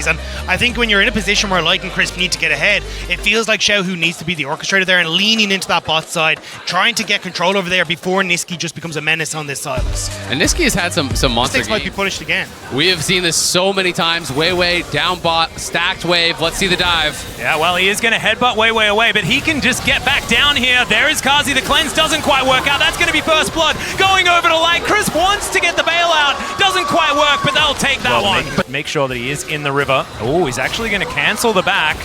And I think when you're in a position where Light and Crisp need to get ahead, it feels like Xiaohu needs to be the orchestrator there and leaning into that bot side, trying to get control over there before Nisqy just becomes a menace on this Silas. And Nisqy has had some monster Mistakes might be punished again. We have seen this so many times. Wei down bot, stacked wave. Let's see the dive. Yeah, well, he is going to headbutt Wei away, but he can just get back down here. There is Kazi. The cleanse doesn't quite work out. That's going to be first blood. Going over to Light. Crisp wants to get the bailout. Doesn't quite work, but they'll take that one. Make sure that he is in the river. Oh, he's actually going to cancel the back.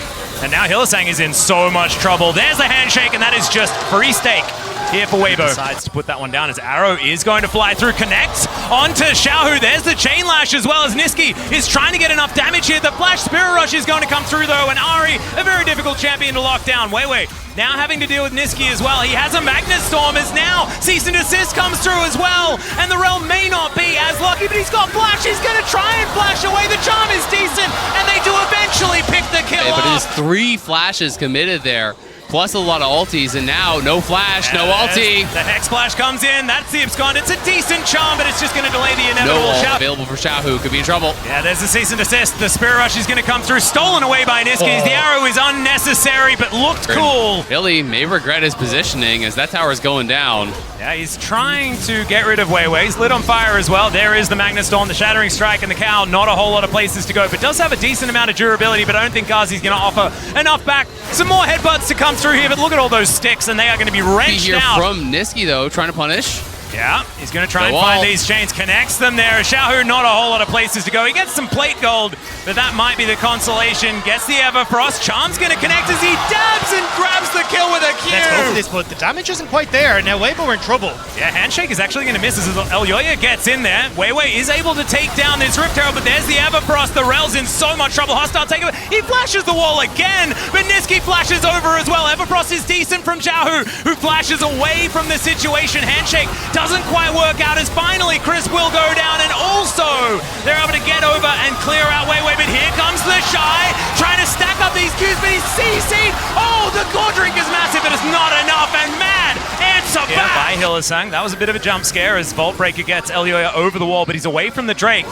And now Hylissang is in so much trouble. There's the handshake, and that is just free stake here for Weibo. Decides to put that one down as Arrow is going to fly through, connects onto Xiaohu. There's the chain lash as well as Nisqy is trying to get enough damage here. The flash Spirit Rush is going to come through though, and Ari, a very difficult champion to lock down. Wei now having to deal with Nisqy as well. He has a Magnet Storm as now Cease and Desist comes through as well, and the Realm may not be as lucky, but he's got flash. He's going to try and flash away. The charm is decent, and they do eventually pick the kill But off. it is 3 flashes committed there, plus a lot of ultis, and now no flash, no ulti. The Hex Flash comes in, that's the Abscond. It's a decent charm, but it's just going to delay the inevitable. No ult available for Xiaohu, could be in trouble. Yeah, there's the Cease and Desist. The Spirit Rush is going to come through, stolen away by Nisqy. The arrow is unnecessary, but looked cool. Billy may regret his positioning as that tower is going down. Yeah, he's trying to get rid of Wei. He's lit on fire as well. There is the Magnet Storm, the Shattering Strike, and the Cow. Not a whole lot of places to go, but does have a decent amount of durability, but I don't think Gazi's going to offer enough back. Some more headbutts to come through here, but look at all those sticks, and they are going to be wrenched out. From Nisqy, though, trying to punish. Yeah, he's going to try and find these chains, connects them there. Xiaohu, not a whole lot of places to go. He gets some plate gold, but that might be the consolation. Gets the Everfrost. Charm's going to connect as he dabs and grabs the kill with a Q. Let's go for this, but the damage isn't quite there. Now Weibo are in trouble. Yeah, handshake is actually going to miss as Elyoya gets in there. Wei is able to take down this Rift Herald, but there's the Everfrost. The Rel's in so much trouble. Hostile takeover. He flashes the wall again, but Nisqy flashes over as well. Everfrost is decent from Xiaohu, who flashes away from the situation. Handshake doesn't quite work out as finally Crisp will go down, and also they're able to get over and clear out Wei, but here comes the Shy, trying to stack up these Qs, but he's CC'd. Oh, the Gore Drink is massive, but it's not enough, and Mad answer back. By Hylissang. That was a bit of a jump scare as Vault Breaker gets Elyoya over the wall, but he's away from the Drake.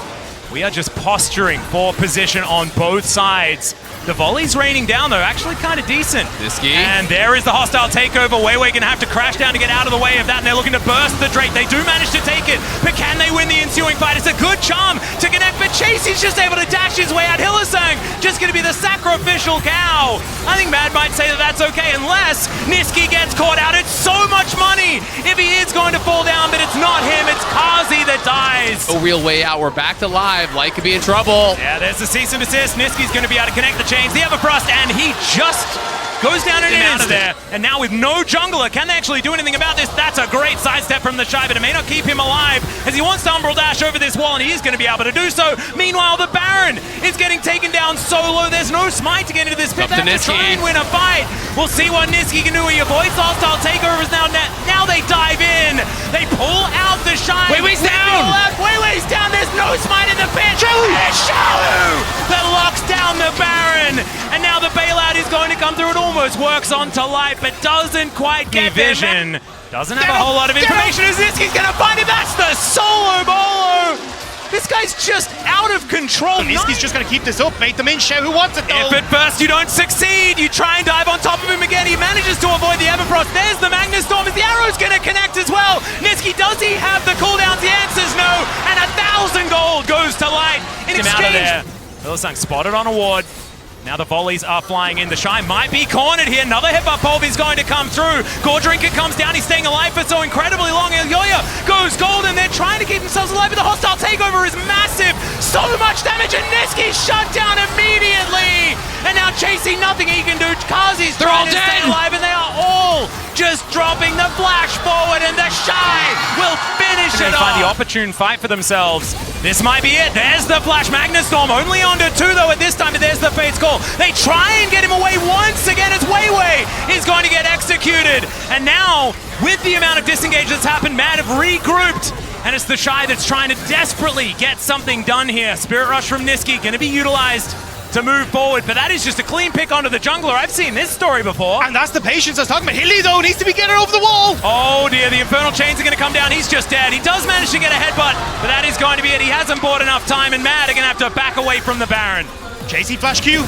We are just posturing for position on both sides. The volley's raining down, though, actually kind of decent. Nisqy. And there is the hostile takeover. Wei gonna have to crash down to get out of the way of that, and they're looking to burst the Drake. They do manage to take it, but can they win the ensuing fight? It's a good charm to connect, but Chase is just able to dash his way out. Hylissang just gonna be the sacrificial cow. I think Mad might say that that's okay, unless Nisqy gets caught out. It's so much money if he is going to fall down, but it's not him, it's Kazi that dies. A real way out, we're back to live. Light could be in trouble. Yeah, there's the Cease and Desist. Nisqy's gonna be able to connect the chains, the Everfrost, and he just goes down in an instant. There. And now with no jungler, can they actually do anything about this? That's a great sidestep from the Shy, but it may not keep him alive as he wants to Umbral Dash over this wall, and he is going to be able to do so. Meanwhile, the Baron is getting taken down solo. There's no smite to get into this pit. They have to try and win a fight. We'll see what Nisqy can do. He avoids hostile takeovers now. Now they dive in. They pull out the Shy. Wei's down. Wei's down. There's no smite in the pit. There's Xiaohu that locks down the Baron. And now the bailout is going to come through. It almost works onto Light, but doesn't quite get vision. Doesn't have a whole lot of information as Nisqy's going to find it. That's the solo bolo. This guy's just out of control. Nisqy's just going to keep this up, bait them in. Xiaohu wants it though. If at first you don't succeed, you try and dive on top of him again. He manages to avoid the Everfrost. There's the Magnet Storm as the arrow's going to connect as well. Nisqy, does he have the cooldowns? The answer's no. And 1,000 gold goes to Light in exchange. Hylissang spotted on a ward. Now the volleys are flying in. The Shy might be cornered here. Another headbutt pulve is going to come through. Gore Drinker comes down. He's staying alive for so incredibly long. Elyoya goes gold, and they're trying to keep themselves alive, but the hostile takeover is massive. So much damage, and Nisqy shut down immediately. And now chasing, nothing he can do. Kazi's trying to stay alive, and they are all just dropping the flash forward, and the Shy will finish it off. They find the opportune fight for themselves. This might be it. There's the flash. Magnet Storm only onto 2 though at this time, but there's the Fate's Call. They try and get him away once again as Wei is going to get executed. And now, with the amount of disengage that's happened, Mad have regrouped. And it's the Shy that's trying to desperately get something done here. Spirit Rush from Nisqy going to be utilized to move forward, but that is just a clean pick onto the jungler. I've seen this story before. And that's the patience I was talking about. Hilly, though, needs to be getting over the wall. Oh dear, the Infernal Chains are going to come down. He's just dead. He does manage to get a headbutt, but that is going to be it. He hasn't bought enough time, and Mad are going to have to back away from the Baron. Chasey flash Q.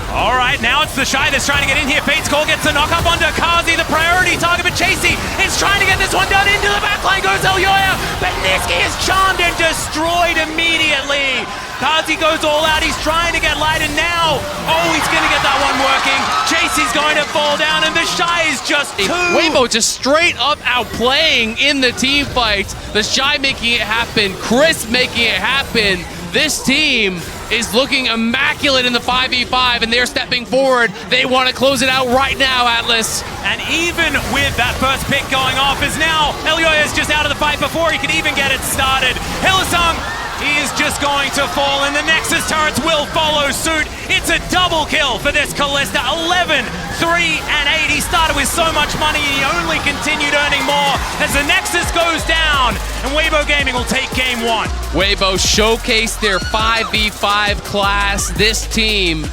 All right, now it's the Shy that's trying to get in here. Fate's Call gets the knock up onto Kazi, the priority target, but Chasey is trying to get this one done. Into the backline goes Elyoya, but Niski is charmed and destroyed immediately. Kazi goes all out, he's trying to get Light, and now, he's going to get that one working. Chasey's going to fall down, and the Shy is just two. Weibo just straight up outplaying in the team fights. The Shy making it happen, Chris making it happen. This team is looking immaculate in the 5v5, and they're stepping forward. They want to close it out right now, Atlas. And even with that first pick going off, is now Elyoya is just out of the fight before he can even get it started. Hylissang, he is just going to fall, and the Nexus turrets will follow suit. It's a double kill for this Kalista. 11, 3, and 8. He started with so much money, and he only continued earning more as the Nexus goes down, and Weibo Gaming will take game 1. Weibo showcased their 5v5 class. This team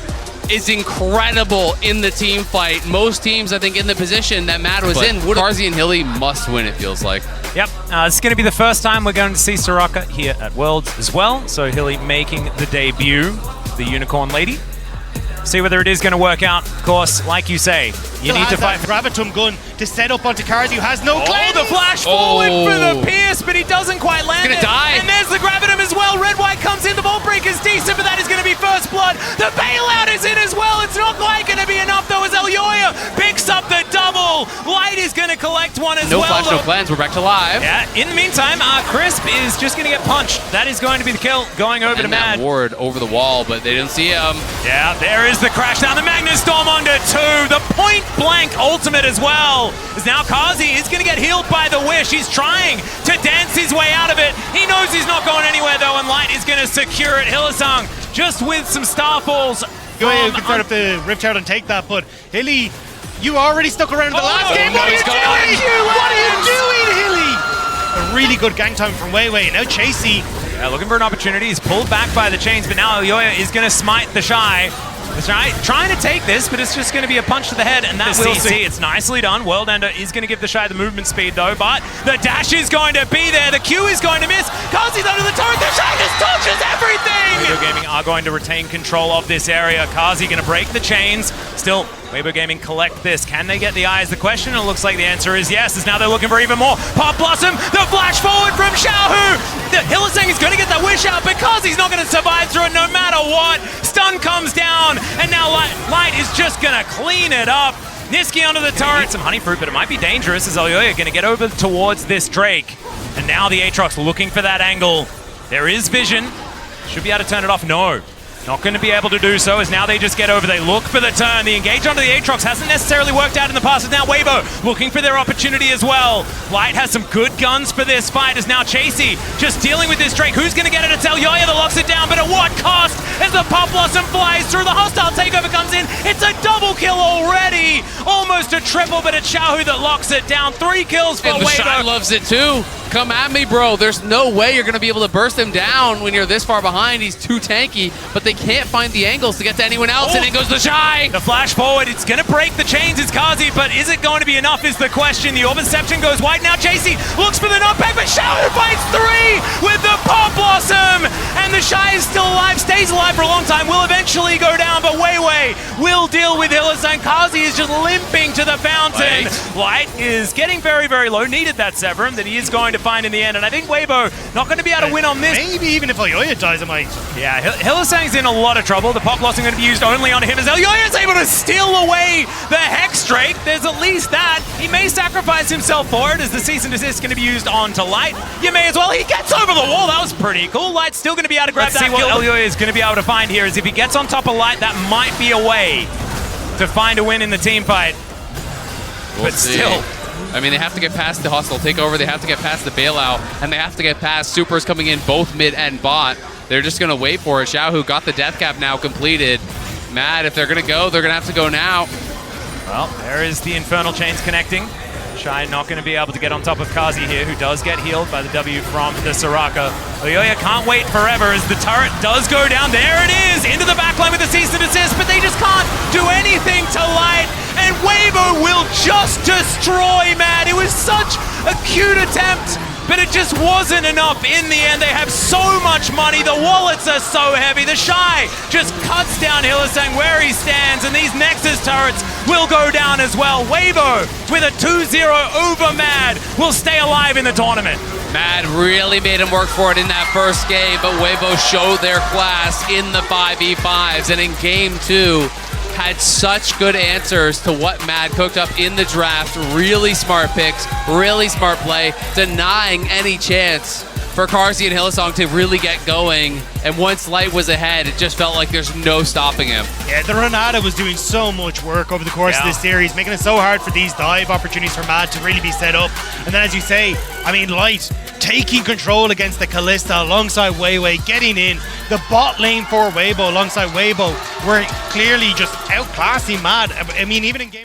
is incredible in the team fight. Most teams, I think, in the position that Mad was in, Kazi and Hilly must win, it feels like. Yep, this is going to be the first time we're going to see Soraka here at Worlds as well. So Hilly making the debut, the Unicorn Lady. See whether it is going to work out. Of course, like you say, you need to fight. Gravitum gun to set up onto Kazi, who has no claim. The flash forward for the Pierce, but he doesn't quite land He's gonna die. And there's the Gravitum as well. Red-White comes in, the Vault Breaker's decent, but that is going to be first blood. The bailout is in as well. It's not quite going to be enough, though, as Elyoya picks up the double. Light is going to collect one as well. No flash, no plans. We're back to live. Yeah, in the meantime, Crisp is just going to get punched. That is going to be the kill, going over to Mad. Ward over the wall, but they didn't see him. Yeah, there is the crash down. The Magnus Storm onto 2. The point-blank ultimate as well. As now Kazi is going to get healed by the Wish. He's trying to dance his way out of it. He knows he's not going anywhere, though, and Light is going to secure it. Hylissang just with some Starfalls. You can start up the Rift Shard and take that, but Hilly, you already stuck around in the last game. What are you doing? What are you doing, Hilly? A really good gang time from Weiwei. Now Chasey. Yeah, looking for an opportunity. He's pulled back by the chains, but now Elyoya is going to smite the Shy. The Shy trying to take this, but it's just going to be a punch to the head, and that will see. It's nicely done. World Ender is going to give the Shy the movement speed, though, but the dash is going to be there. The Q is going to miss. Kazi's under the turret. The Shy just touches everything! Weibo Gaming are going to retain control of this area. Kazi going to break the chains. Still, Weibo Gaming collect this. Can they get the eye is the question, and it looks like the answer is yes, as now they're looking for even more. Pop Blossom, the flash forward from Xiaohu! The Hylissang is going to get that Wish out, but Kazi's not going to survive through it no matter what. Stun comes down, and now Light is just going to clean it up. Niski onto the turret, some honey fruit, but it might be dangerous as Elyoya going to get over towards this Drake. And now the Aatrox looking for that angle. There is vision. Should be able to turn it off. No. Not going to be able to do so, as now they just get over. They look for the turn. The engage onto the Aatrox hasn't necessarily worked out in the past. As now Weibo looking for their opportunity as well. Light has some good guns for this fight, as now Chasey just dealing with this Drake. Who's going to get it? It's Elyoya that locks it down, but at what cost? As the Pop Blossom flies through, the hostile takeover comes in. It's a double kill already. Almost a triple, but it's Xiaohu that locks it down. 3 kills for Weibo. The Shy loves it too. Come at me, bro. There's no way you're going to be able to burst him down when you're this far behind. He's too tanky, but they can't find the angles to get to anyone else, and in goes the Shy. The flash forward, it's going to break the chains. It's Kazi, but is it going to be enough is the question. The Orb-Inception goes wide. Now Chasey looks for the knockback, but Xiaohu fights 3 with the Pop Blossom, and the Shy is still alive, stays alive for a long time, will eventually go down, but Weiwei will deal with Hylissang. Kazi is just limping to the fountain. Light is getting very, very low. Needed that Severum that he is going to find in the end, and I think Weibo not going to be able to win on this. Maybe even if Elyoya dies, it might. Yeah, Hylissang's in a lot of trouble. The Pop Blossom going to be used only on him, as Elyoya is able to steal away the Hex Drake. There's at least that. He may sacrifice himself for it, as the Cease and Desist is going to be used onto Light. You may as well. He gets over the wall. That was pretty cool. Light's still going to be able to grab that kill. Let's see what Elyoya is going to be able to find here, is if he gets on top of Light, that might be a way to find a win in the team fight. But still, I mean, they have to get past the hostile takeover, they have to get past the bailout, and they have to get past supers coming in both mid and bot. They're just going to wait for it. Xiaohu got the death cap now completed. Mad, if they're going to go, they're going to have to go now. Well, there is the Infernal Chains connecting. Shy not going to be able to get on top of Kazi here, who does get healed by the W from the Soraka. Elyoya can't wait forever, as the turret does go down. There it is, into the backline with the Cease and Desist, but they just can't do anything to Light, and Weibo will just destroy Mad. It was such a cute attempt but it just wasn't enough in the end. They have so much money, the wallets are so heavy. The Shy just cuts down Hylissang where he stands, and these Nexus turrets will go down as well. Weibo with a 2-0 over Mad will stay alive in the tournament. Mad really made him work for it in that first game, but Weibo showed their class in the 5v5s, and in game 2 had such good answers to what Mad cooked up in the draft. Really smart picks, really smart play, denying any chance for Carzzy and Hylissang to really get going. And once Light was ahead, it just felt like there's no stopping him. Yeah, the Renata was doing so much work over the course of this series, making it so hard for these dive opportunities for Mad to really be set up. And then, as you say, I mean, Light taking control against the Kalista alongside Weiwei, getting in. The bot lane for Weibo alongside Weibo were clearly just outclassing Mad. I mean, even in game